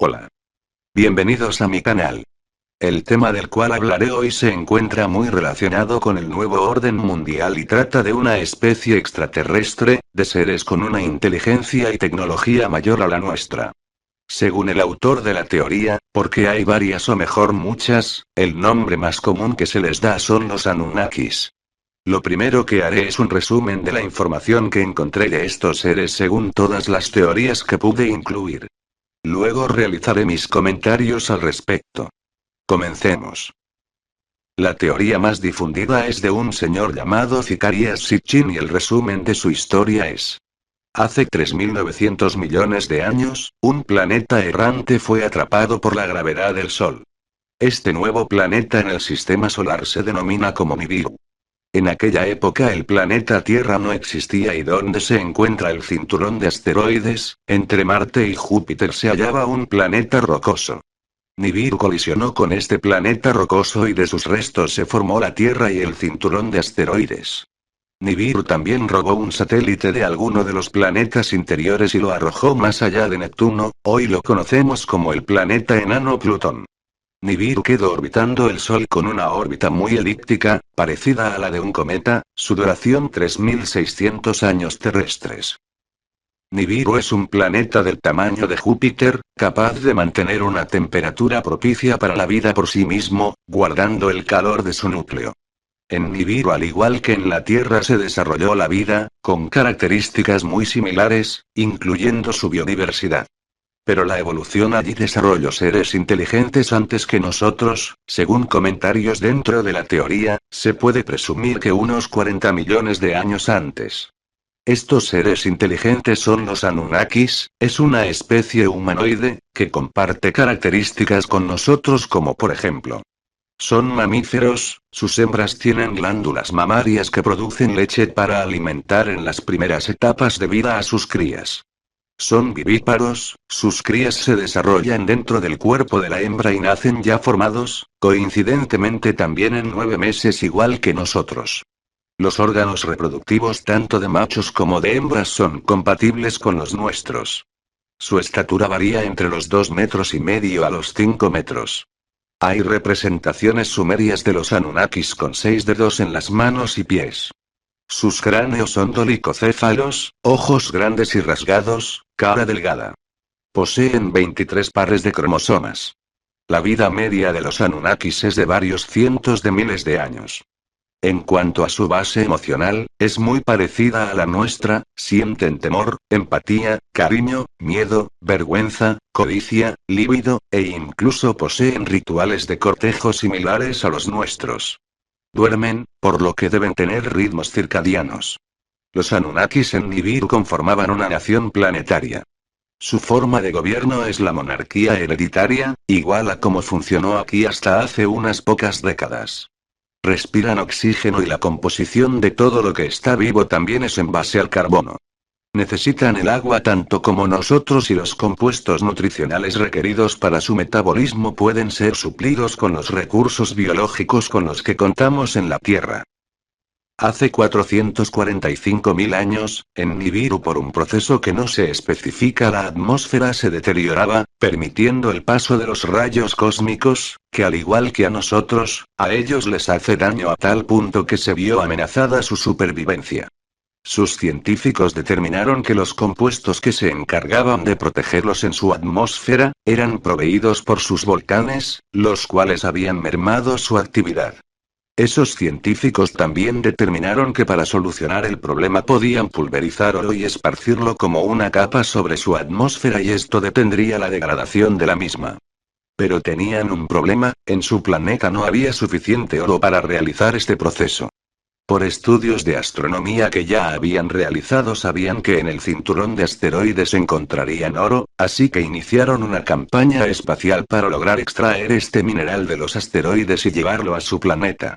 Hola. Bienvenidos a mi canal. El tema del cual hablaré hoy se encuentra muy relacionado con el nuevo orden mundial y trata de una especie extraterrestre, de seres con una inteligencia y tecnología mayor a la nuestra. Según el autor de la teoría, porque hay varias o mejor muchas, el nombre más común que se les da son los Anunnakis. Lo primero que haré es un resumen de la información que encontré de estos seres según todas las teorías que pude incluir. Luego realizaré mis comentarios al respecto. Comencemos. La teoría más difundida es de un señor llamado Zecharia Sitchin y el resumen de su historia es: hace 3.900 millones de años, un planeta errante fue atrapado por la gravedad del Sol. Este nuevo planeta en el sistema solar se denomina como Nibiru. En aquella época el planeta Tierra no existía y donde se encuentra el cinturón de asteroides, entre Marte y Júpiter se hallaba un planeta rocoso. Nibiru colisionó con este planeta rocoso y de sus restos se formó la Tierra y el cinturón de asteroides. Nibiru también robó un satélite de alguno de los planetas interiores y lo arrojó más allá de Neptuno, hoy lo conocemos como el planeta enano Plutón. Nibiru quedó orbitando el Sol con una órbita muy elíptica, parecida a la de un cometa, su duración 3.600 años terrestres. Nibiru es un planeta del tamaño de Júpiter, capaz de mantener una temperatura propicia para la vida por sí mismo, guardando el calor de su núcleo. En Nibiru, al igual que en la Tierra, se desarrolló la vida, con características muy similares, incluyendo su biodiversidad. Pero la evolución allí desarrolló seres inteligentes antes que nosotros, según comentarios dentro de la teoría, se puede presumir que unos 40 millones de años antes. Estos seres inteligentes son los Anunnakis, es una especie humanoide, que comparte características con nosotros como por ejemplo: son mamíferos, sus hembras tienen glándulas mamarias que producen leche para alimentar en las primeras etapas de vida a sus crías. Son vivíparos, sus crías se desarrollan dentro del cuerpo de la hembra y nacen ya formados, coincidentemente también en 9 meses igual que nosotros. Los órganos reproductivos tanto de machos como de hembras son compatibles con los nuestros. Su estatura varía entre los 2,5 metros a los 5 metros. Hay representaciones sumerias de los Anunnakis con 6 dedos en las manos y pies. Sus cráneos son dolicocéfalos, ojos grandes y rasgados, cara delgada. Poseen 23 pares de cromosomas. La vida media de los Anunnakis es de varios cientos de miles de años. En cuanto a su base emocional, es muy parecida a la nuestra, sienten temor, empatía, cariño, miedo, vergüenza, codicia, líbido, e incluso poseen rituales de cortejo similares a los nuestros. Duermen, por lo que deben tener ritmos circadianos. Los Anunnakis en Nibiru conformaban una nación planetaria. Su forma de gobierno es la monarquía hereditaria, igual a como funcionó aquí hasta hace unas pocas décadas. Respiran oxígeno y la composición de todo lo que está vivo también es en base al carbono. Necesitan el agua tanto como nosotros y los compuestos nutricionales requeridos para su metabolismo pueden ser suplidos con los recursos biológicos con los que contamos en la Tierra. Hace 445.000 años, en Nibiru por un proceso que no se especifica la atmósfera se deterioraba, permitiendo el paso de los rayos cósmicos, que al igual que a nosotros, a ellos les hace daño a tal punto que se vio amenazada su supervivencia. Sus científicos determinaron que los compuestos que se encargaban de protegerlos en su atmósfera, eran proveídos por sus volcanes, los cuales habían mermado su actividad. Esos científicos también determinaron que para solucionar el problema podían pulverizar oro y esparcirlo como una capa sobre su atmósfera y esto detendría la degradación de la misma. Pero tenían un problema, en su planeta no había suficiente oro para realizar este proceso. Por estudios de astronomía que ya habían realizado sabían que en el cinturón de asteroides encontrarían oro, así que iniciaron una campaña espacial para lograr extraer este mineral de los asteroides y llevarlo a su planeta.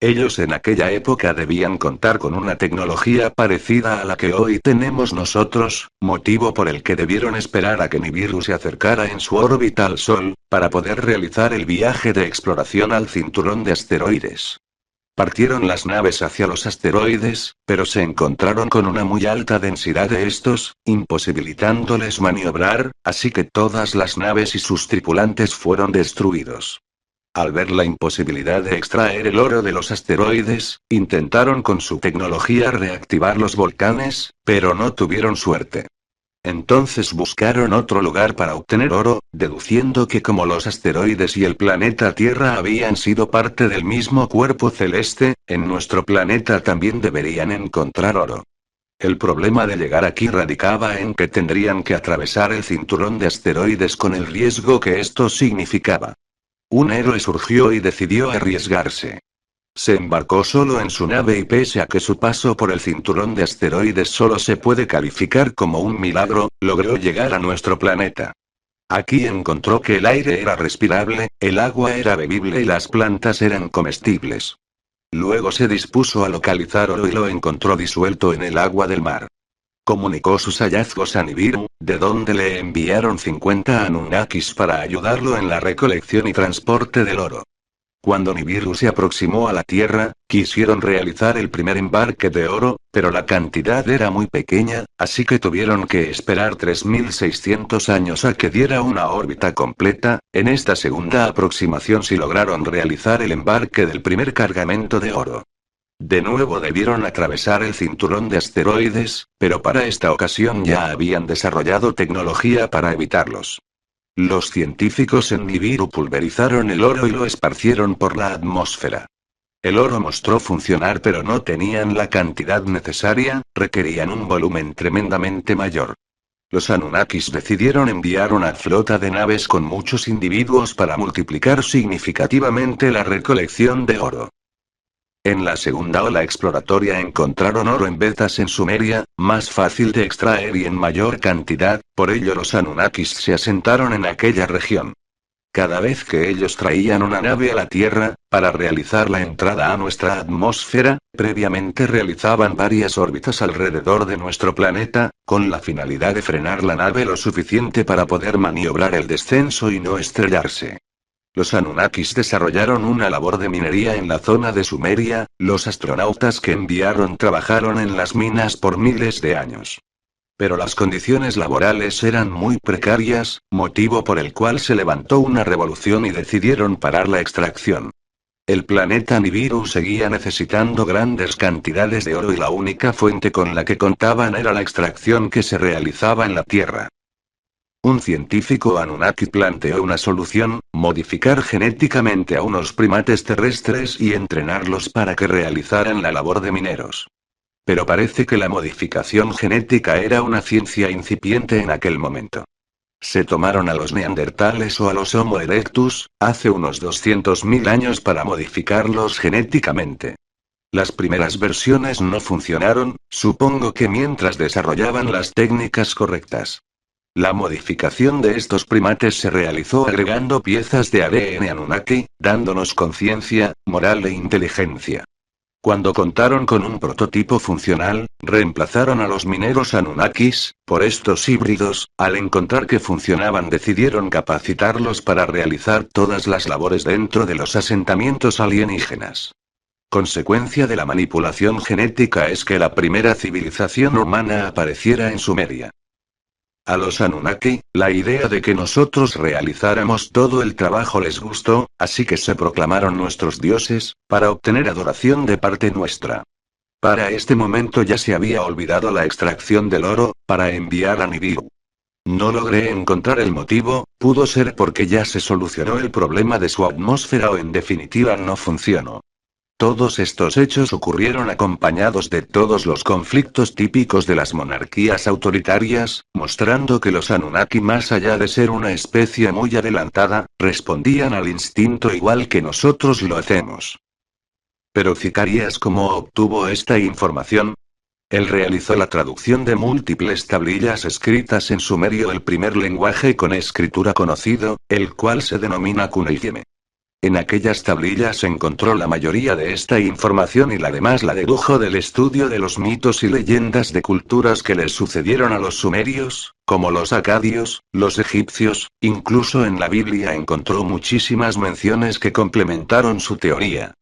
Ellos en aquella época debían contar con una tecnología parecida a la que hoy tenemos nosotros, motivo por el que debieron esperar a que Nibiru se acercara en su órbita al Sol, para poder realizar el viaje de exploración al cinturón de asteroides. Partieron las naves hacia los asteroides, pero se encontraron con una muy alta densidad de estos, imposibilitándoles maniobrar, así que todas las naves y sus tripulantes fueron destruidos. Al ver la imposibilidad de extraer el oro de los asteroides, intentaron con su tecnología reactivar los volcanes, pero no tuvieron suerte. Entonces buscaron otro lugar para obtener oro, deduciendo que como los asteroides y el planeta Tierra habían sido parte del mismo cuerpo celeste, en nuestro planeta también deberían encontrar oro. El problema de llegar aquí radicaba en que tendrían que atravesar el cinturón de asteroides con el riesgo que esto significaba. Un héroe surgió y decidió arriesgarse. Se embarcó solo en su nave y pese a que su paso por el cinturón de asteroides solo se puede calificar como un milagro, logró llegar a nuestro planeta. Aquí encontró que el aire era respirable, el agua era bebible y las plantas eran comestibles. Luego se dispuso a localizar oro y lo encontró disuelto en el agua del mar. Comunicó sus hallazgos a Nibiru, de donde le enviaron 50 Anunnakis para ayudarlo en la recolección y transporte del oro. Cuando Nibiru se aproximó a la Tierra, quisieron realizar el primer embarque de oro, pero la cantidad era muy pequeña, así que tuvieron que esperar 3600 años a que diera una órbita completa. En esta segunda aproximación sí lograron realizar el embarque del primer cargamento de oro. De nuevo debieron atravesar el cinturón de asteroides, pero para esta ocasión ya habían desarrollado tecnología para evitarlos. Los científicos en Nibiru pulverizaron el oro y lo esparcieron por la atmósfera. El oro mostró funcionar pero no tenían la cantidad necesaria, requerían un volumen tremendamente mayor. Los Anunnakis decidieron enviar una flota de naves con muchos individuos para multiplicar significativamente la recolección de oro. En la segunda ola exploratoria encontraron oro en vetas en Sumeria, más fácil de extraer y en mayor cantidad, por ello los Anunnakis se asentaron en aquella región. Cada vez que ellos traían una nave a la Tierra, para realizar la entrada a nuestra atmósfera, previamente realizaban varias órbitas alrededor de nuestro planeta, con la finalidad de frenar la nave lo suficiente para poder maniobrar el descenso y no estrellarse. Los Anunnakis desarrollaron una labor de minería en la zona de Sumeria, los astronautas que enviaron trabajaron en las minas por miles de años. Pero las condiciones laborales eran muy precarias, motivo por el cual se levantó una revolución y decidieron parar la extracción. El planeta Nibiru seguía necesitando grandes cantidades de oro y la única fuente con la que contaban era la extracción que se realizaba en la Tierra. Un científico Anunnaki planteó una solución: modificar genéticamente a unos primates terrestres y entrenarlos para que realizaran la labor de mineros. Pero parece que la modificación genética era una ciencia incipiente en aquel momento. Se tomaron a los neandertales o a los Homo erectus, hace unos 200.000 años para modificarlos genéticamente. Las primeras versiones no funcionaron, supongo que mientras desarrollaban las técnicas correctas. La modificación de estos primates se realizó agregando piezas de ADN Anunnaki, dándonos conciencia, moral e inteligencia. Cuando contaron con un prototipo funcional, reemplazaron a los mineros Anunnakis por estos híbridos. Al encontrar que funcionaban decidieron capacitarlos para realizar todas las labores dentro de los asentamientos alienígenas. Consecuencia de la manipulación genética es que la primera civilización humana apareciera en Sumeria. A los Anunnaki, la idea de que nosotros realizáramos todo el trabajo les gustó, así que se proclamaron nuestros dioses, para obtener adoración de parte nuestra. Para este momento ya se había olvidado la extracción del oro, para enviar a Nibiru. No logré encontrar el motivo, pudo ser porque ya se solucionó el problema de su atmósfera o en definitiva no funcionó. Todos estos hechos ocurrieron acompañados de todos los conflictos típicos de las monarquías autoritarias, mostrando que los Anunnaki, más allá de ser una especie muy adelantada, respondían al instinto igual que nosotros lo hacemos. Pero Zacarías, ¿cómo obtuvo esta información? Él realizó la traducción de múltiples tablillas escritas en sumerio, el primer lenguaje con escritura conocido, el cual se denomina Cuneigheme. En aquellas tablillas encontró la mayoría de esta información y la demás la dedujo del estudio de los mitos y leyendas de culturas que les sucedieron a los sumerios, como los acadios, los egipcios. Incluso en la Biblia encontró muchísimas menciones que complementaron su teoría.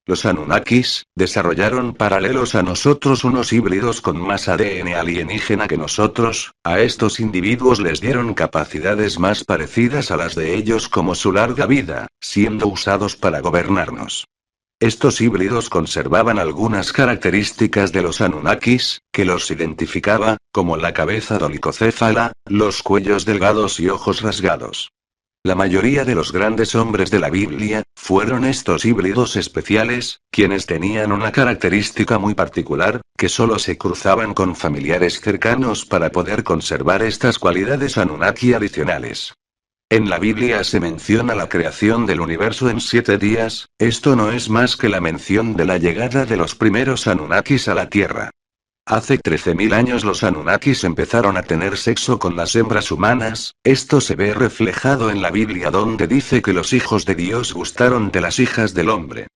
Los Anunnakis desarrollaron paralelos a nosotros unos híbridos con más ADN alienígena que nosotros. A estos individuos les dieron capacidades más parecidas a las de ellos, como su larga vida, siendo usados para gobernarnos. Estos híbridos conservaban algunas características de los Anunnakis, que los identificaba, como la cabeza dolicocéfala, los cuellos delgados y ojos rasgados. La mayoría de los grandes hombres de la Biblia fueron estos híbridos especiales, quienes tenían una característica muy particular, que solo se cruzaban con familiares cercanos para poder conservar estas cualidades Anunnaki adicionales. En la Biblia se menciona la creación del universo en 7 días. Esto no es más que la mención de la llegada de los primeros Anunnakis a la Tierra. Hace 13.000 años los Anunnakis empezaron a tener sexo con las hembras humanas. Esto se ve reflejado en la Biblia, donde dice que los hijos de Dios gustaron de las hijas del hombre.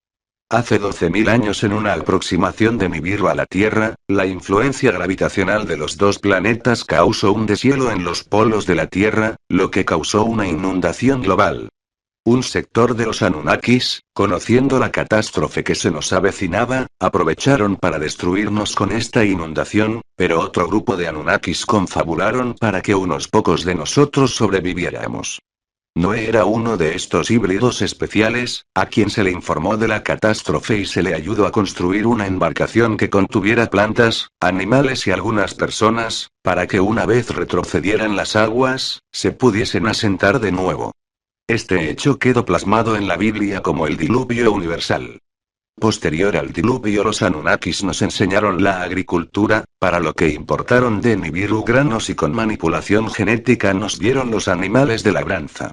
Hace 12.000 años, en una aproximación de Nibiru a la Tierra, la influencia gravitacional de los dos planetas causó un deshielo en los polos de la Tierra, lo que causó una inundación global. Un sector de los Anunnakis, conociendo la catástrofe que se nos avecinaba, aprovecharon para destruirnos con esta inundación, pero otro grupo de Anunnakis confabularon para que unos pocos de nosotros sobreviviéramos. Noé era uno de estos híbridos especiales, a quien se le informó de la catástrofe y se le ayudó a construir una embarcación que contuviera plantas, animales y algunas personas, para que una vez retrocedieran las aguas, se pudiesen asentar de nuevo. Este hecho quedó plasmado en la Biblia como el diluvio universal. Posterior al diluvio, los Anunnakis nos enseñaron la agricultura, para lo que importaron de Nibiru granos y con manipulación genética nos dieron los animales de labranza.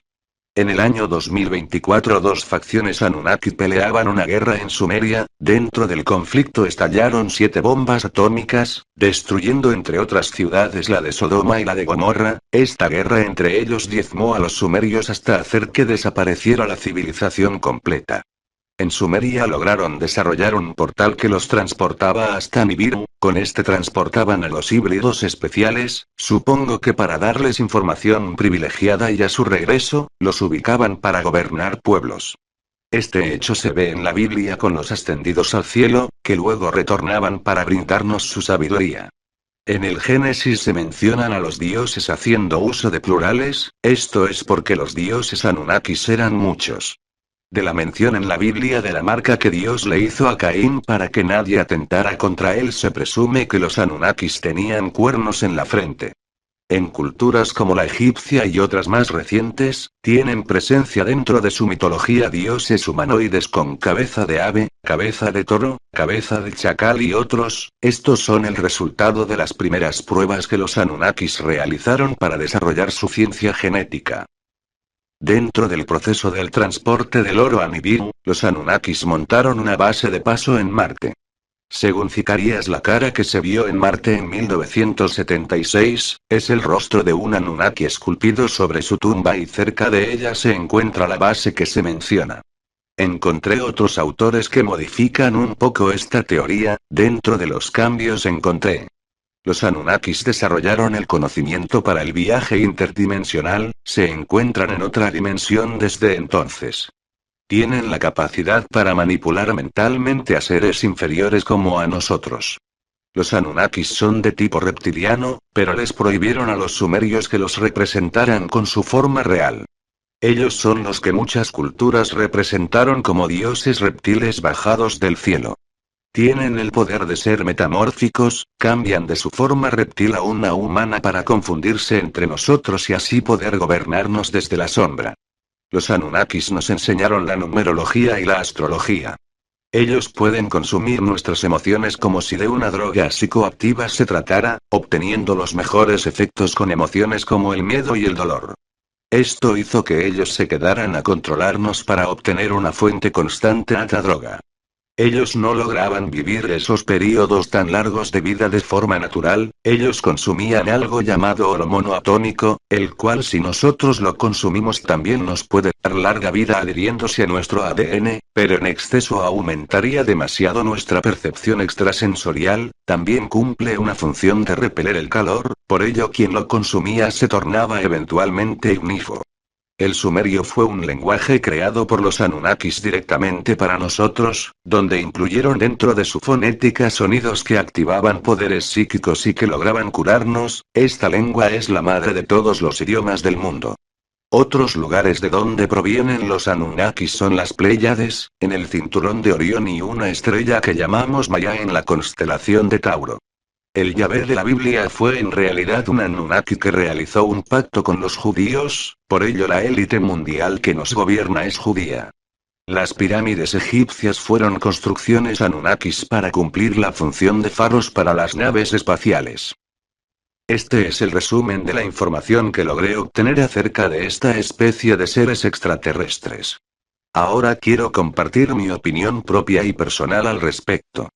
En el año 2024 dos facciones Anunnaki peleaban una guerra en Sumeria. Dentro del conflicto estallaron 7 bombas atómicas, destruyendo entre otras ciudades la de Sodoma y la de Gomorra. Esta guerra entre ellos diezmó a los sumerios hasta hacer que desapareciera la civilización completa. En Sumeria lograron desarrollar un portal que los transportaba hasta Nibiru. Con este transportaban a los híbridos especiales, supongo que para darles información privilegiada, y a su regreso, los ubicaban para gobernar pueblos. Este hecho se ve en la Biblia con los ascendidos al cielo, que luego retornaban para brindarnos su sabiduría. En el Génesis se mencionan a los dioses haciendo uso de plurales. Esto es porque los dioses Anunnakis eran muchos. De la mención en la Biblia de la marca que Dios le hizo a Caín para que nadie atentara contra él, se presume que los Anunnakis tenían cuernos en la frente. En culturas como la egipcia y otras más recientes, tienen presencia dentro de su mitología dioses humanoides con cabeza de ave, cabeza de toro, cabeza de chacal y otros. Estos son el resultado de las primeras pruebas que los Anunnakis realizaron para desarrollar su ciencia genética. Dentro del proceso del transporte del oro a Nibiru, los Anunnakis montaron una base de paso en Marte. Según Zacarías, la cara que se vio en Marte en 1976, es el rostro de un Anunnaki esculpido sobre su tumba, y cerca de ella se encuentra la base que se menciona. Encontré otros autores que modifican un poco esta teoría. Dentro de los cambios encontré: los Anunnakis desarrollaron el conocimiento para el viaje interdimensional, se encuentran en otra dimensión desde entonces. Tienen la capacidad para manipular mentalmente a seres inferiores como a nosotros. Los Anunnakis son de tipo reptiliano, pero les prohibieron a los sumerios que los representaran con su forma real. Ellos son los que muchas culturas representaron como dioses reptiles bajados del cielo. Tienen el poder de ser metamórficos, cambian de su forma reptil a una humana para confundirse entre nosotros y así poder gobernarnos desde la sombra. Los Anunnakis nos enseñaron la numerología y la astrología. Ellos pueden consumir nuestras emociones como si de una droga psicoactiva se tratara, obteniendo los mejores efectos con emociones como el miedo y el dolor. Esto hizo que ellos se quedaran a controlarnos para obtener una fuente constante a la droga. Ellos no lograban vivir esos periodos tan largos de vida de forma natural. Ellos consumían algo llamado oro monoatómico, el cual si nosotros lo consumimos también nos puede dar larga vida adhiriéndose a nuestro ADN, pero en exceso aumentaría demasiado nuestra percepción extrasensorial. También cumple una función de repeler el calor, por ello quien lo consumía se tornaba eventualmente ignífugo. El sumerio fue un lenguaje creado por los Anunnakis directamente para nosotros, donde incluyeron dentro de su fonética sonidos que activaban poderes psíquicos y que lograban curarnos. Esta lengua es la madre de todos los idiomas del mundo. Otros lugares de donde provienen los Anunnakis son las Pléyades, en el cinturón de Orión y una estrella que llamamos Maya en la constelación de Tauro. El Yahvé de la Biblia fue en realidad un Anunnaki que realizó un pacto con los judíos, por ello la élite mundial que nos gobierna es judía. Las pirámides egipcias fueron construcciones Anunnakis para cumplir la función de faros para las naves espaciales. Este es el resumen de la información que logré obtener acerca de esta especie de seres extraterrestres. Ahora quiero compartir mi opinión propia y personal al respecto.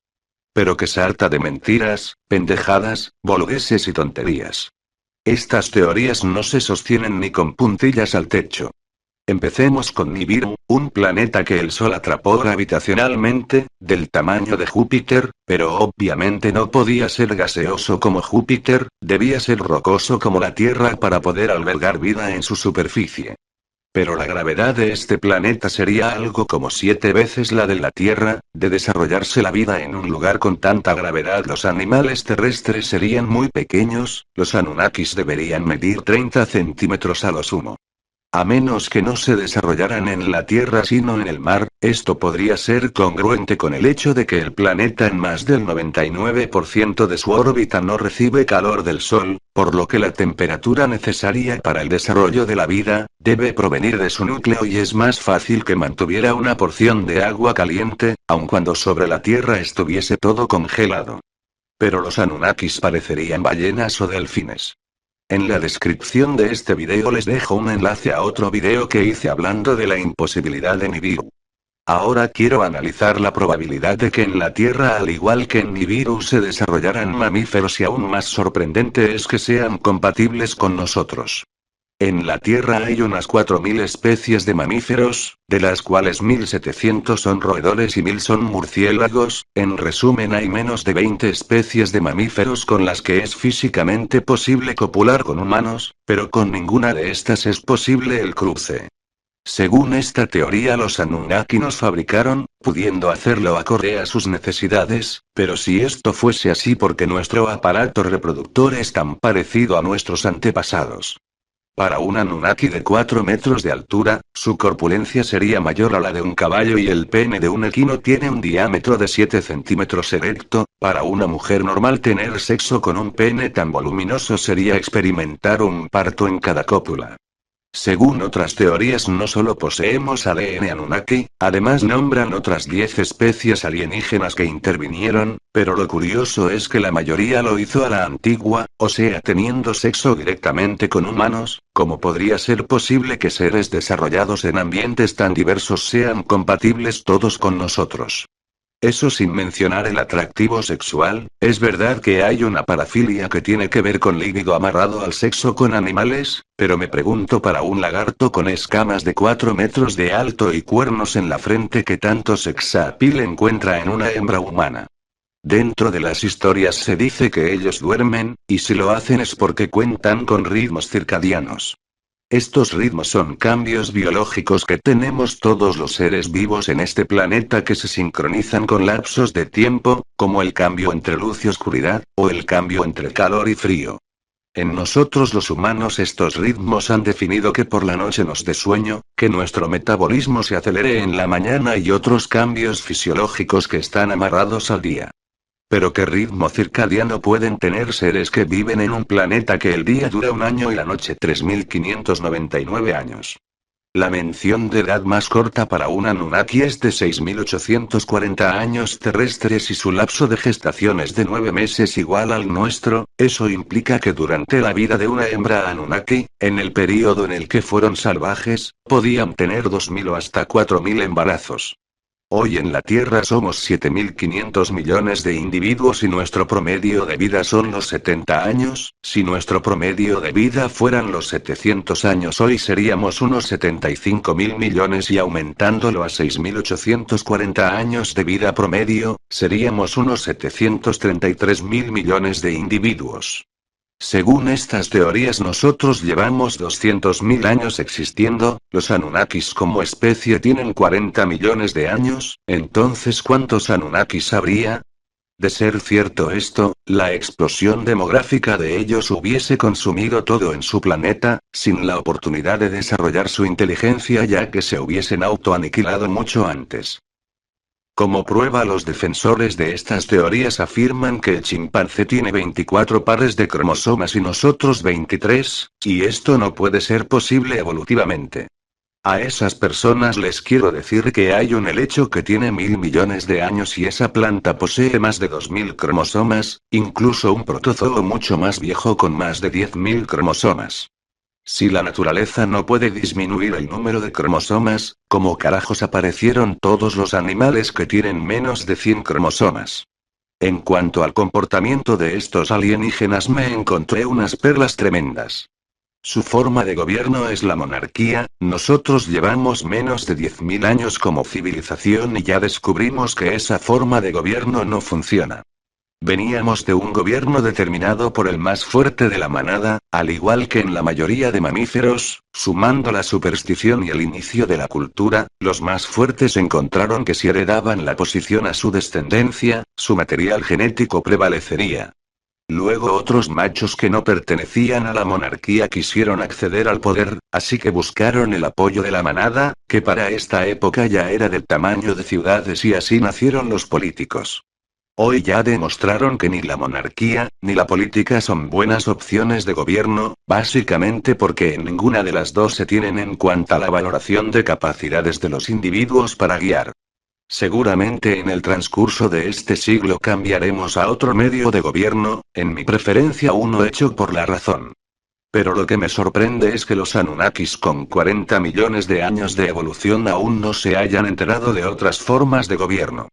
Pero que se harta de mentiras, pendejadas, boludeces y tonterías. Estas teorías no se sostienen ni con puntillas al techo. Empecemos con Nibiru, un planeta que el Sol atrapó gravitacionalmente, del tamaño de Júpiter, pero obviamente no podía ser gaseoso como Júpiter, debía ser rocoso como la Tierra para poder albergar vida en su superficie. Pero la gravedad de este planeta sería algo como 7 veces la de la Tierra. De desarrollarse la vida en un lugar con tanta gravedad, los animales terrestres serían muy pequeños, los Anunnakis deberían medir 30 centímetros a lo sumo. A menos que no se desarrollaran en la Tierra sino en el mar, esto podría ser congruente con el hecho de que el planeta en más del 99% de su órbita no recibe calor del Sol, por lo que la temperatura necesaria para el desarrollo de la vida, debe provenir de su núcleo y es más fácil que mantuviera una porción de agua caliente, aun cuando sobre la Tierra estuviese todo congelado. Pero los Anunnakis parecerían ballenas o delfines. En la descripción de este video les dejo un enlace a otro video que hice hablando de la imposibilidad de Nibiru. Ahora quiero analizar la probabilidad de que en la Tierra al igual que en Nibiru se desarrollaran mamíferos y aún más sorprendente es que sean compatibles con nosotros. En la Tierra hay unas 4.000 especies de mamíferos, de las cuales 1.700 son roedores y 1.000 son murciélagos. En resumen, hay menos de 20 especies de mamíferos con las que es físicamente posible copular con humanos, pero con ninguna de estas es posible el cruce. Según esta teoría, los Anunnaki nos fabricaron, pudiendo hacerlo acorde a sus necesidades, pero si esto fuese así, porque nuestro aparato reproductor es tan parecido a nuestros antepasados. Para un Anunnaki de 4 metros de altura, su corpulencia sería mayor a la de un caballo y el pene de un equino tiene un diámetro de 7 centímetros erecto. Para una mujer normal tener sexo con un pene tan voluminoso sería experimentar un parto en cada cópula. Según otras teorías, no solo poseemos ADN Anunnaki, además nombran otras 10 especies alienígenas que intervinieron, pero lo curioso es que la mayoría lo hizo a la antigua, o sea, teniendo sexo directamente con humanos. ¿Cómo podría ser posible que seres desarrollados en ambientes tan diversos sean compatibles todos con nosotros? Eso sin mencionar el atractivo sexual. Es verdad que hay una parafilia que tiene que ver con líbido amarrado al sexo con animales, pero me pregunto, para un lagarto con escamas de 4 metros de alto y cuernos en la frente, ¿qué tanto sex appeal encuentra en una hembra humana? Dentro de las historias se dice que ellos duermen, y si lo hacen es porque cuentan con ritmos circadianos. Estos ritmos son cambios biológicos que tenemos todos los seres vivos en este planeta que se sincronizan con lapsos de tiempo, como el cambio entre luz y oscuridad, o el cambio entre calor y frío. En nosotros los humanos estos ritmos han definido que por la noche nos dé sueño, que nuestro metabolismo se acelere en la mañana y otros cambios fisiológicos que están amarrados al día. Pero ¿qué ritmo circadiano pueden tener seres que viven en un planeta que el día dura 1 año y la noche 3.599 años? La mención de edad más corta para un Anunnaki es de 6.840 años terrestres y su lapso de gestación es de 9 meses igual al nuestro. Eso implica que durante la vida de una hembra Anunnaki, en el período en el que fueron salvajes, podían tener 2.000 o hasta 4.000 embarazos. Hoy en la Tierra somos 7.500 millones de individuos y nuestro promedio de vida son los 70 años. Si nuestro promedio de vida fueran los 700 años, hoy seríamos unos 75.000 millones y aumentándolo a 6.840 años de vida promedio, seríamos unos 733.000 millones de individuos. Según estas teorías nosotros llevamos 200.000 años existiendo, los Anunnakis como especie tienen 40 millones de años, entonces ¿cuántos Anunnakis habría? De ser cierto esto, la explosión demográfica de ellos hubiese consumido todo en su planeta, sin la oportunidad de desarrollar su inteligencia ya que se hubiesen autoaniquilado mucho antes. Como prueba, los defensores de estas teorías afirman que el chimpancé tiene 24 pares de cromosomas y nosotros 23, y esto no puede ser posible evolutivamente. A esas personas les quiero decir que hay un helecho que tiene 1.000 millones de años y esa planta posee más de 2.000 cromosomas, incluso un protozoo mucho más viejo con más de 10.000 cromosomas. Si la naturaleza no puede disminuir el número de cromosomas, ¿cómo carajos aparecieron todos los animales que tienen menos de 100 cromosomas? En cuanto al comportamiento de estos alienígenas me encontré unas perlas tremendas. Su forma de gobierno es la monarquía, nosotros llevamos menos de 10.000 años como civilización y ya descubrimos que esa forma de gobierno no funciona. Veníamos de un gobierno determinado por el más fuerte de la manada, al igual que en la mayoría de mamíferos, sumando la superstición y el inicio de la cultura, los más fuertes encontraron que si heredaban la posición a su descendencia, su material genético prevalecería. Luego otros machos que no pertenecían a la monarquía quisieron acceder al poder, así que buscaron el apoyo de la manada, que para esta época ya era del tamaño de ciudades y así nacieron los políticos. Hoy ya demostraron que ni la monarquía, ni la política son buenas opciones de gobierno, básicamente porque en ninguna de las dos se tienen en cuenta la valoración de capacidades de los individuos para guiar. Seguramente en el transcurso de este siglo cambiaremos a otro medio de gobierno, en mi preferencia uno hecho por la razón. Pero lo que me sorprende es que los Anunnakis con 40 millones de años de evolución aún no se hayan enterado de otras formas de gobierno.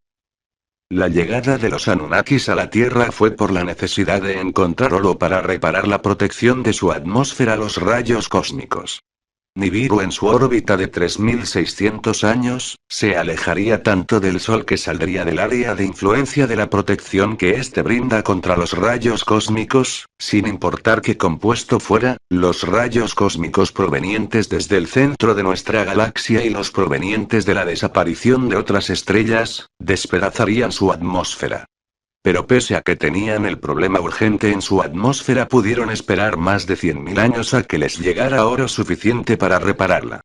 La llegada de los Anunnakis a la Tierra fue por la necesidad de encontrar oro para reparar la protección de su atmósfera a los rayos cósmicos. Nibiru en su órbita de 3.600 años, se alejaría tanto del Sol que saldría del área de influencia de la protección que éste brinda contra los rayos cósmicos, sin importar qué compuesto fuera, los rayos cósmicos provenientes desde el centro de nuestra galaxia y los provenientes de la desaparición de otras estrellas, despedazarían su atmósfera. Pero pese a que tenían el problema urgente en su atmósfera pudieron esperar más de 100.000 años a que les llegara oro suficiente para repararla.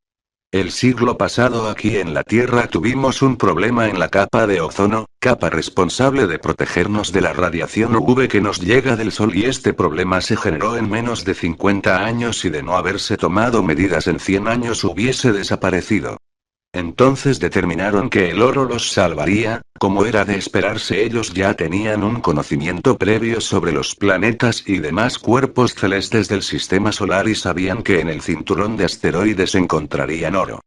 El siglo pasado aquí en la Tierra tuvimos un problema en la capa de ozono, capa responsable de protegernos de la radiación UV que nos llega del Sol y este problema se generó en menos de 50 años y de no haberse tomado medidas en 100 años hubiese desaparecido. Entonces determinaron que el oro los salvaría, como era de esperarse ellos ya tenían un conocimiento previo sobre los planetas y demás cuerpos celestes del sistema solar y sabían que en el cinturón de asteroides encontrarían oro.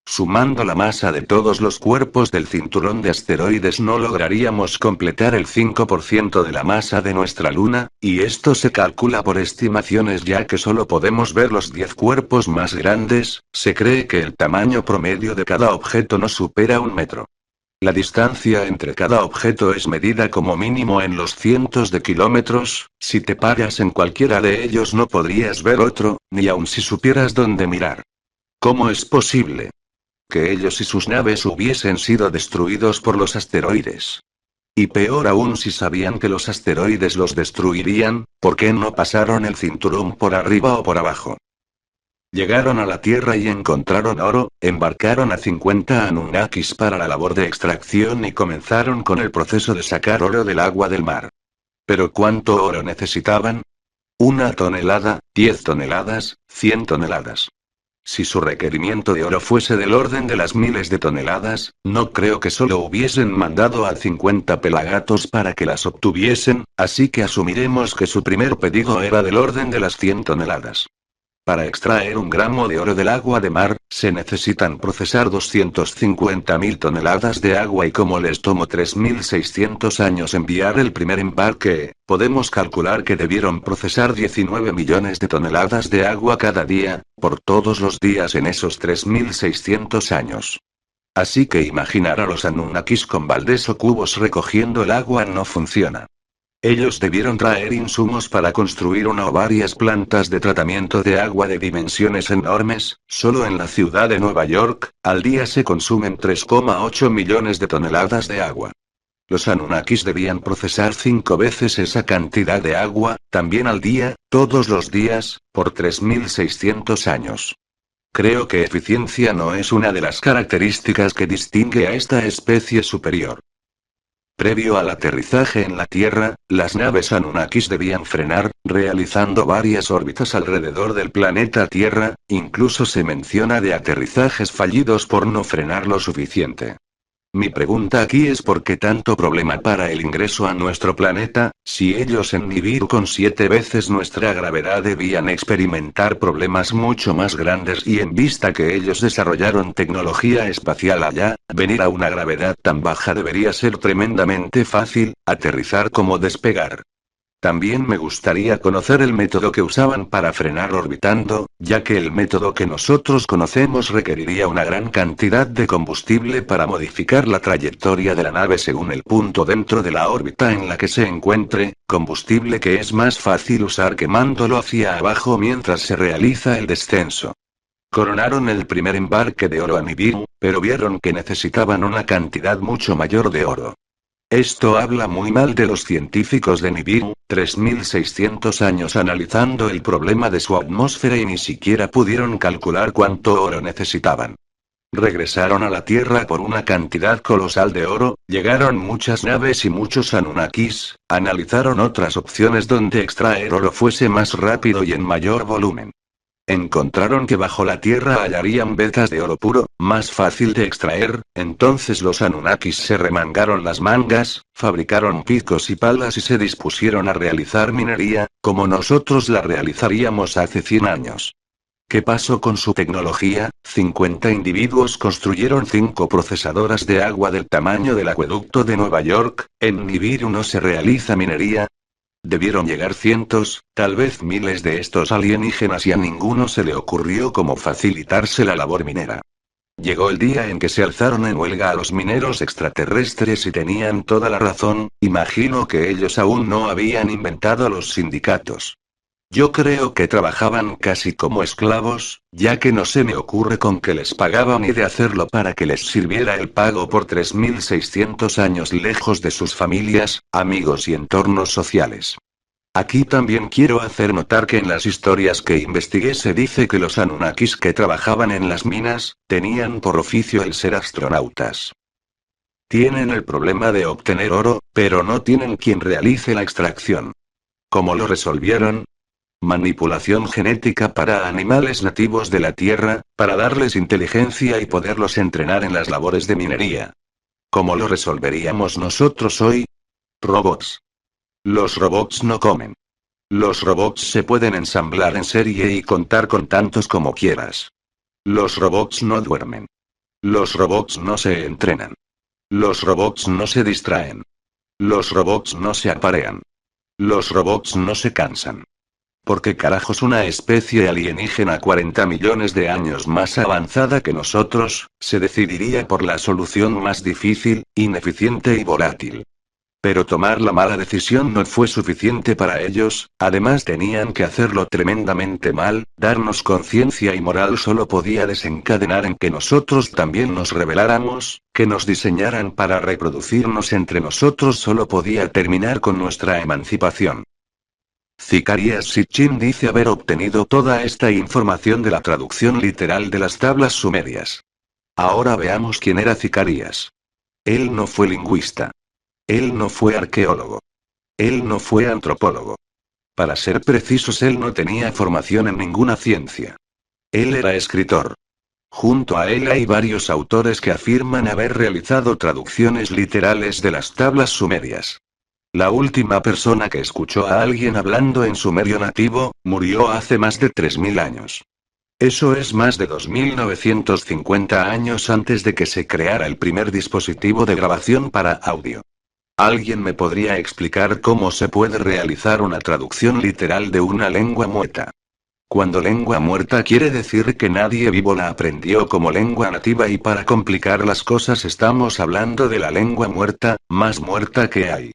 Sumando la masa de todos los cuerpos del cinturón de asteroides no lograríamos completar el 5% de la masa de nuestra Luna, y esto se calcula por estimaciones ya que solo podemos ver los 10 cuerpos más grandes, se cree que el tamaño promedio de cada objeto no supera 1 metro. La distancia entre cada objeto es medida como mínimo en los cientos de kilómetros, si te paras en cualquiera de ellos no podrías ver otro, ni aun si supieras dónde mirar. ¿Cómo es posible que ellos y sus naves hubiesen sido destruidos por los asteroides? Y peor aún si sabían que los asteroides los destruirían, ¿por qué no pasaron el cinturón por arriba o por abajo? Llegaron a la Tierra y encontraron oro, embarcaron a 50 Anunnakis para la labor de extracción y comenzaron con el proceso de sacar oro del agua del mar. ¿Pero cuánto oro necesitaban? 1 tonelada, 10 toneladas, 100 toneladas. Si su requerimiento de oro fuese del orden de las miles de toneladas, no creo que solo hubiesen mandado a 50 pelagatos para que las obtuviesen, así que asumiremos que su primer pedido era del orden de las 100 toneladas. Para extraer 1 gramo de oro del agua de mar, se necesitan procesar 250.000 toneladas de agua y como les tomó 3.600 años enviar el primer embarque, podemos calcular que debieron procesar 19 millones de toneladas de agua cada día, por todos los días en esos 3.600 años. Así que imaginar a los Anunnakis con baldes o cubos recogiendo el agua no funciona. Ellos debieron traer insumos para construir una o varias plantas de tratamiento de agua de dimensiones enormes. Solo en la ciudad de Nueva York, al día se consumen 3,8 millones de toneladas de agua. Los Anunnakis debían procesar 5 veces esa cantidad de agua, también al día, todos los días, por 3600 años. Creo que eficiencia no es una de las características que distingue a esta especie superior. Previo al aterrizaje en la Tierra, las naves Anunnakis debían frenar, realizando varias órbitas alrededor del planeta Tierra. Incluso se menciona de aterrizajes fallidos por no frenar lo suficiente. Mi pregunta aquí es ¿por qué tanto problema para el ingreso a nuestro planeta? Si ellos en Nibiru con 7 veces nuestra gravedad debían experimentar problemas mucho más grandes, y en vista que ellos desarrollaron tecnología espacial allá, venir a una gravedad tan baja debería ser tremendamente fácil, aterrizar como despegar. También me gustaría conocer el método que usaban para frenar orbitando, ya que el método que nosotros conocemos requeriría una gran cantidad de combustible para modificar la trayectoria de la nave según el punto dentro de la órbita en la que se encuentre, combustible que es más fácil usar quemándolo hacia abajo mientras se realiza el descenso. Coronaron el primer embarque de oro a Nibiru, pero vieron que necesitaban una cantidad mucho mayor de oro. Esto habla muy mal de los científicos de Nibiru, 3600 años analizando el problema de su atmósfera y ni siquiera pudieron calcular cuánto oro necesitaban. Regresaron a la Tierra por una cantidad colosal de oro, llegaron muchas naves y muchos Anunnakis, analizaron otras opciones donde extraer oro fuese más rápido y en mayor volumen. Encontraron que bajo la tierra hallarían vetas de oro puro, más fácil de extraer. Entonces los Anunnakis se remangaron las mangas, fabricaron picos y palas y se dispusieron a realizar minería, como nosotros la realizaríamos hace 100 años. ¿Qué pasó con su tecnología? 50 individuos construyeron 5 procesadoras de agua del tamaño del acueducto de Nueva York. En Nibiru no se realiza minería. Debieron llegar cientos, tal vez miles de estos alienígenas y a ninguno se le ocurrió cómo facilitarse la labor minera. Llegó el día en que se alzaron en huelga a los mineros extraterrestres y tenían toda la razón. Imagino que ellos aún no habían inventado los sindicatos. Yo creo que trabajaban casi como esclavos, ya que no se me ocurre con que les pagaban y de hacerlo para que les sirviera el pago por 3600 años lejos de sus familias, amigos y entornos sociales. Aquí también quiero hacer notar que en las historias que investigué se dice que los Anunnakis que trabajaban en las minas, tenían por oficio el ser astronautas. Tienen el problema de obtener oro, pero no tienen quien realice la extracción. ¿Cómo lo resolvieron? Manipulación genética para animales nativos de la Tierra, para darles inteligencia y poderlos entrenar en las labores de minería. ¿Cómo lo resolveríamos nosotros hoy? Robots. Los robots no comen. Los robots se pueden ensamblar en serie y contar con tantos como quieras. Los robots no duermen. Los robots no se entrenan. Los robots no se distraen. Los robots no se aparean. Los robots no se cansan. ¿Por qué carajos una especie alienígena 40 millones de años más avanzada que nosotros, se decidiría por la solución más difícil, ineficiente y volátil? Pero tomar la mala decisión no fue suficiente para ellos, además tenían que hacerlo tremendamente mal. Darnos conciencia y moral solo podía desencadenar en que nosotros también nos rebeláramos, que nos diseñaran para reproducirnos entre nosotros solo podía terminar con nuestra emancipación. Zacarías Sitchin dice haber obtenido toda esta información de la traducción literal de las tablas sumerias. Ahora veamos quién era Zacarías. Él no fue lingüista. Él no fue arqueólogo. Él no fue antropólogo. Para ser precisos, él no tenía formación en ninguna ciencia. Él era escritor. Junto a él hay varios autores que afirman haber realizado traducciones literales de las tablas sumerias. La última persona que escuchó a alguien hablando en sumerio nativo, murió hace más de 3000 años. Eso es más de 2950 años antes de que se creara el primer dispositivo de grabación para audio. ¿Alguien me podría explicar cómo se puede realizar una traducción literal de una lengua muerta? Cuando lengua muerta quiere decir que nadie vivo la aprendió como lengua nativa, y para complicar las cosas estamos hablando de la lengua muerta, más muerta que hay.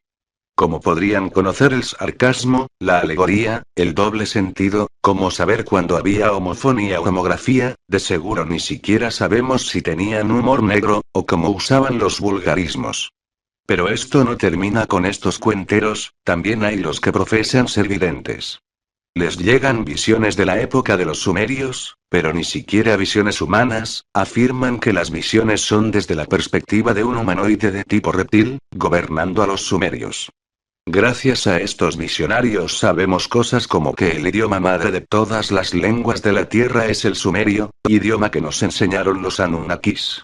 ¿Cómo podrían conocer el sarcasmo, la alegoría, el doble sentido? ¿Cómo saber cuándo había homofonía o homografía? De seguro ni siquiera sabemos si tenían humor negro, o cómo usaban los vulgarismos. Pero esto no termina con estos cuenteros, también hay los que profesan ser videntes. Les llegan visiones de la época de los sumerios, pero ni siquiera visiones humanas, afirman que las visiones son desde la perspectiva de un humanoide de tipo reptil, gobernando a los sumerios. Gracias a estos visionarios sabemos cosas como que el idioma madre de todas las lenguas de la Tierra es el sumerio, idioma que nos enseñaron los Anunnakis.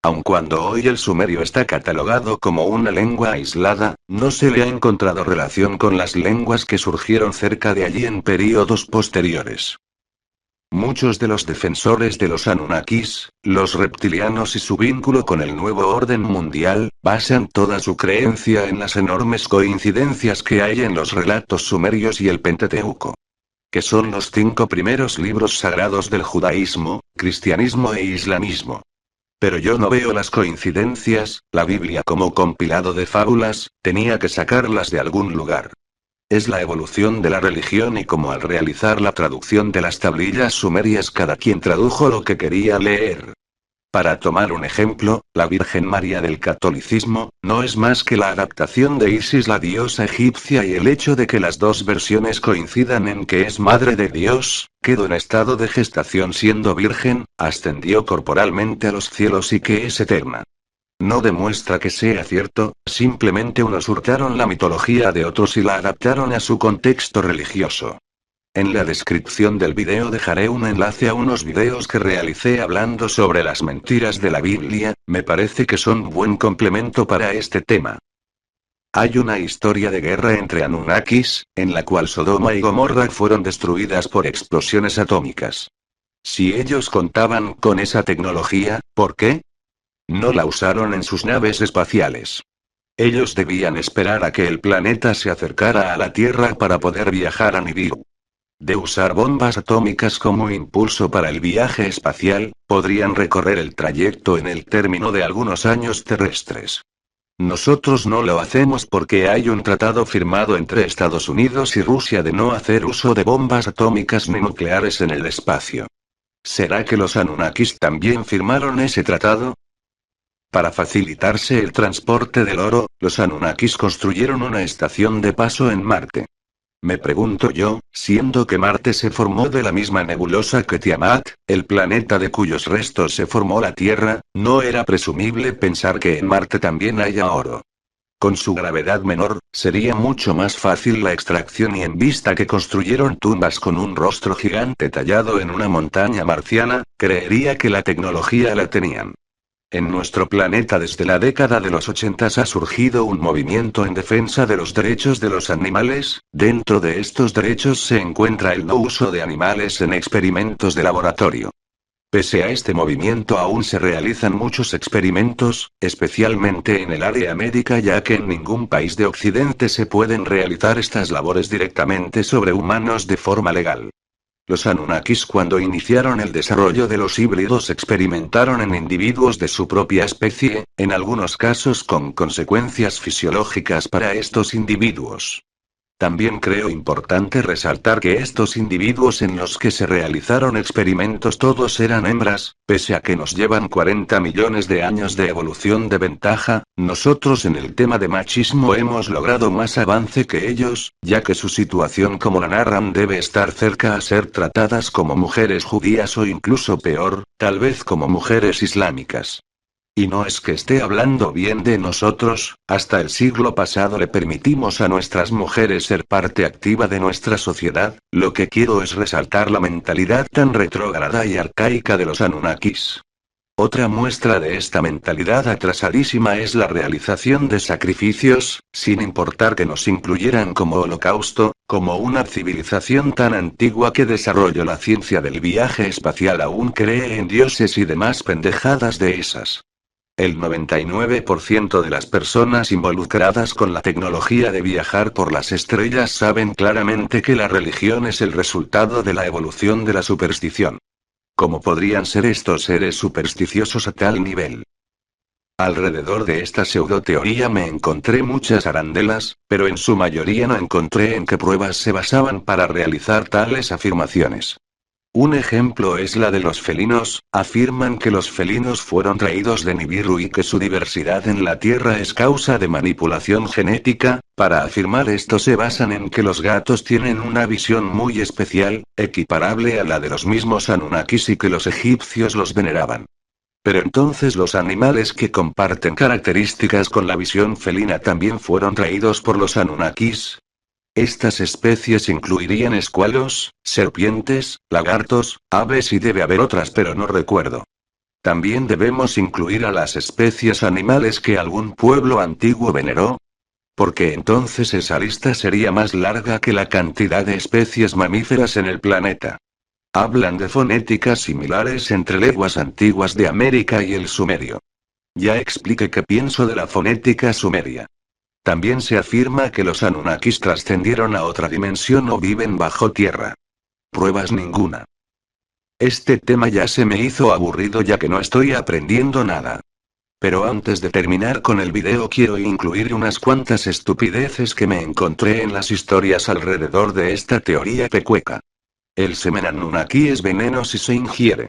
Aun cuando hoy el sumerio está catalogado como una lengua aislada, no se le ha encontrado relación con las lenguas que surgieron cerca de allí en períodos posteriores. Muchos de los defensores de los Anunnakis, los reptilianos y su vínculo con el nuevo orden mundial, basan toda su creencia en las enormes coincidencias que hay en los relatos sumerios y el Pentateuco, que son los 5 primeros libros sagrados del judaísmo, cristianismo e islamismo. Pero yo no veo las coincidencias, la Biblia como compilado de fábulas, tenía que sacarlas de algún lugar. Es la evolución de la religión y como al realizar la traducción de las tablillas sumerias cada quien tradujo lo que quería leer. Para tomar un ejemplo, la Virgen María del catolicismo, no es más que la adaptación de Isis la diosa egipcia y el hecho de que las dos versiones coincidan en que es madre de Dios, quedó en estado de gestación siendo virgen, ascendió corporalmente a los cielos y que es eterna. No demuestra que sea cierto, simplemente unos hurtaron la mitología de otros y la adaptaron a su contexto religioso. En la descripción del video dejaré un enlace a unos videos que realicé hablando sobre las mentiras de la Biblia, me parece que son buen complemento para este tema. Hay una historia de guerra entre Anunnakis, en la cual Sodoma y Gomorra fueron destruidas por explosiones atómicas. Si ellos contaban con esa tecnología, ¿por qué no la usaron en sus naves espaciales? Ellos debían esperar a que el planeta se acercara a la Tierra para poder viajar a Nibiru. De usar bombas atómicas como impulso para el viaje espacial, podrían recorrer el trayecto en el término de algunos años terrestres. Nosotros no lo hacemos porque hay un tratado firmado entre Estados Unidos y Rusia de no hacer uso de bombas atómicas ni nucleares en el espacio. ¿Será que los Anunnakis también firmaron ese tratado? Para facilitarse el transporte del oro, los Anunnakis construyeron una estación de paso en Marte. Me pregunto yo, siendo que Marte se formó de la misma nebulosa que Tiamat, el planeta de cuyos restos se formó la Tierra, ¿no era presumible pensar que en Marte también haya oro? Con su gravedad menor, sería mucho más fácil la extracción y en vista que construyeron tumbas con un rostro gigante tallado en una montaña marciana, creería que la tecnología la tenían. En nuestro planeta desde la década de los 80 ha surgido un movimiento en defensa de los derechos de los animales, dentro de estos derechos se encuentra el no uso de animales en experimentos de laboratorio. Pese a este movimiento aún se realizan muchos experimentos, especialmente en el área médica ya que en ningún país de Occidente se pueden realizar estas labores directamente sobre humanos de forma legal. Los Anunnakis cuando iniciaron el desarrollo de los híbridos experimentaron en individuos de su propia especie, en algunos casos con consecuencias fisiológicas para estos individuos. También creo importante resaltar que estos individuos en los que se realizaron experimentos todos eran hembras, pese a que nos llevan 40 millones de años de evolución de ventaja, nosotros en el tema de machismo hemos logrado más avance que ellos, ya que su situación como la narran debe estar cerca a ser tratadas como mujeres judías o incluso peor, tal vez como mujeres islámicas. Y no es que esté hablando bien de nosotros, hasta el siglo pasado le permitimos a nuestras mujeres ser parte activa de nuestra sociedad, lo que quiero es resaltar la mentalidad tan retrógrada y arcaica de los Anunnakis. Otra muestra de esta mentalidad atrasadísima es la realización de sacrificios, sin importar que nos incluyeran como holocausto, como una civilización tan antigua que desarrolló la ciencia del viaje espacial aún cree en dioses y demás pendejadas de esas. El 99% de las personas involucradas con la tecnología de viajar por las estrellas saben claramente que la religión es el resultado de la evolución de la superstición. ¿Cómo podrían ser estos seres supersticiosos a tal nivel? Alrededor de esta pseudoteoría me encontré muchas arandelas, pero en su mayoría no encontré en qué pruebas se basaban para realizar tales afirmaciones. Un ejemplo es la de los felinos. Afirman que los felinos fueron traídos de Nibiru y que su diversidad en la Tierra es causa de manipulación genética. Para afirmar esto se basan en que los gatos tienen una visión muy especial, equiparable a la de los mismos Anunnakis, y que los egipcios los veneraban. Pero entonces los animales que comparten características con la visión felina también fueron traídos por los Anunnakis. Estas especies incluirían escualos, serpientes, lagartos, aves y debe haber otras, pero no recuerdo. También debemos incluir a las especies animales que algún pueblo antiguo veneró, porque entonces esa lista sería más larga que la cantidad de especies mamíferas en el planeta. Hablan de fonéticas similares entre lenguas antiguas de América y el sumerio. Ya expliqué qué pienso de la fonética sumeria. También se afirma que los Anunnakis trascendieron a otra dimensión o viven bajo tierra. Pruebas ninguna. Este tema ya se me hizo aburrido ya que no estoy aprendiendo nada. Pero antes de terminar con el video quiero incluir unas cuantas estupideces que me encontré en las historias alrededor de esta teoría pecueca. El semen Anunnaki es veneno si se ingiere.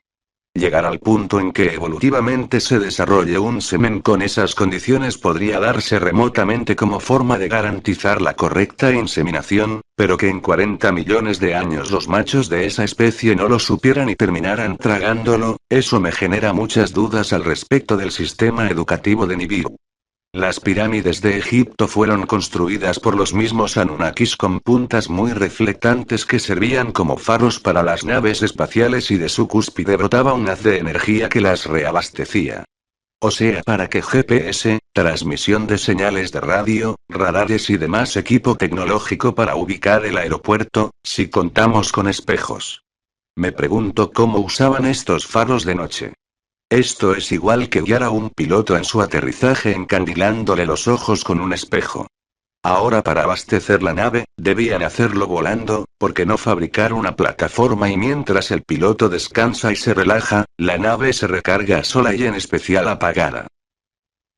Llegar al punto en que evolutivamente se desarrolle un semen con esas condiciones podría darse remotamente como forma de garantizar la correcta inseminación, pero que en 40 millones de años los machos de esa especie no lo supieran y terminaran tragándolo, eso me genera muchas dudas al respecto del sistema educativo de Nibiru. Las pirámides de Egipto fueron construidas por los mismos Anunnakis con puntas muy reflectantes que servían como faros para las naves espaciales, y de su cúspide brotaba un haz de energía que las reabastecía. O sea, para que GPS, transmisión de señales de radio, radares y demás equipo tecnológico para ubicar el aeropuerto, si contamos con espejos. Me pregunto cómo usaban estos faros de noche. Esto es igual que guiar a un piloto en su aterrizaje encandilándole los ojos con un espejo. Ahora, para abastecer la nave, debían hacerlo volando, porque no fabricar una plataforma y mientras el piloto descansa y se relaja, la nave se recarga sola y en especial apagada.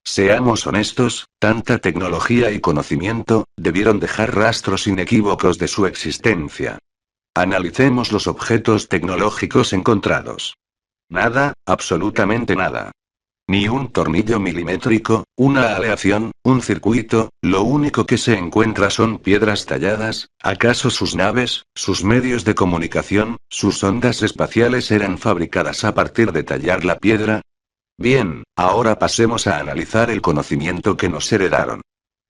Seamos honestos, tanta tecnología y conocimiento, debieron dejar rastros inequívocos de su existencia. Analicemos los objetos tecnológicos encontrados. Nada, absolutamente nada. Ni un tornillo milimétrico, una aleación, un circuito, lo único que se encuentra son piedras talladas. ¿Acaso sus naves, sus medios de comunicación, sus ondas espaciales eran fabricadas a partir de tallar la piedra? Bien, ahora pasemos a analizar el conocimiento que nos heredaron.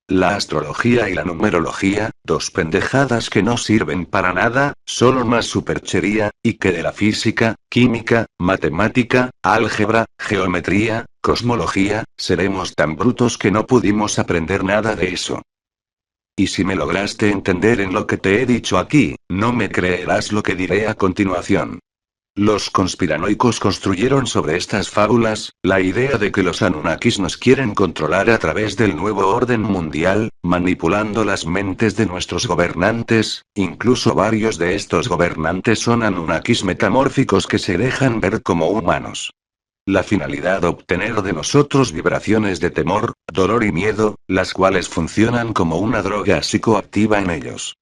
La astrología y la numerología, dos pendejadas que no sirven para nada, solo más superchería, y que de la física, química, matemática, álgebra, geometría, cosmología, seremos tan brutos que no pudimos aprender nada de eso. Y si me lograste entender en lo que te he dicho aquí, no me creerás lo que diré a continuación. Los conspiranoicos construyeron sobre estas fábulas, la idea de que los Anunnakis nos quieren controlar a través del nuevo orden mundial, manipulando las mentes de nuestros gobernantes. Incluso varios de estos gobernantes son Anunnakis metamórficos que se dejan ver como humanos. La finalidad: obtener de nosotros vibraciones de temor, dolor y miedo, las cuales funcionan como una droga psicoactiva en ellos.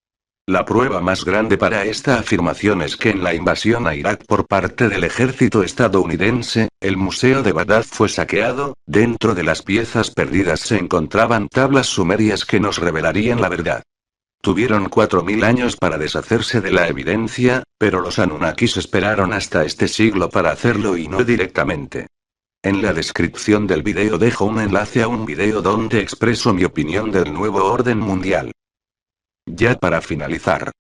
La prueba más grande para esta afirmación es que en la invasión a Irak por parte del ejército estadounidense, el museo de Bagdad fue saqueado. Dentro de las piezas perdidas se encontraban tablas sumerias que nos revelarían la verdad. Tuvieron 4000 años para deshacerse de la evidencia, pero los Anunnakis esperaron hasta este siglo para hacerlo y no directamente. En la descripción del video dejo un enlace a un video donde expreso mi opinión del nuevo orden mundial. Ya para finalizar.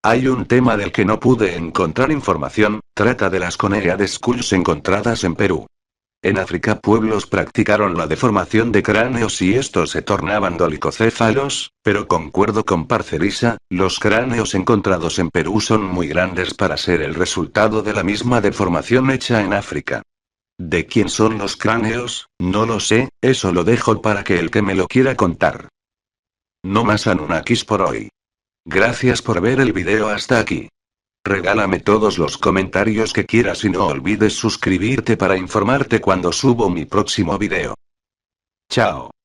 Hay un tema del que no pude encontrar información, trata de las Conead Skulls encontradas en Perú. En África pueblos practicaron la deformación de cráneos y estos se tornaban dolicocéfalos, pero concuerdo con Parcerisa, los cráneos encontrados en Perú son muy grandes para ser el resultado de la misma deformación hecha en África. ¿De quién son los cráneos? No lo sé, eso lo dejo para que el que me lo quiera contar. No más Anunnakis por hoy. Gracias por ver el video hasta aquí. Regálame todos los comentarios que quieras y no olvides suscribirte para informarte cuando subo mi próximo video. Chao.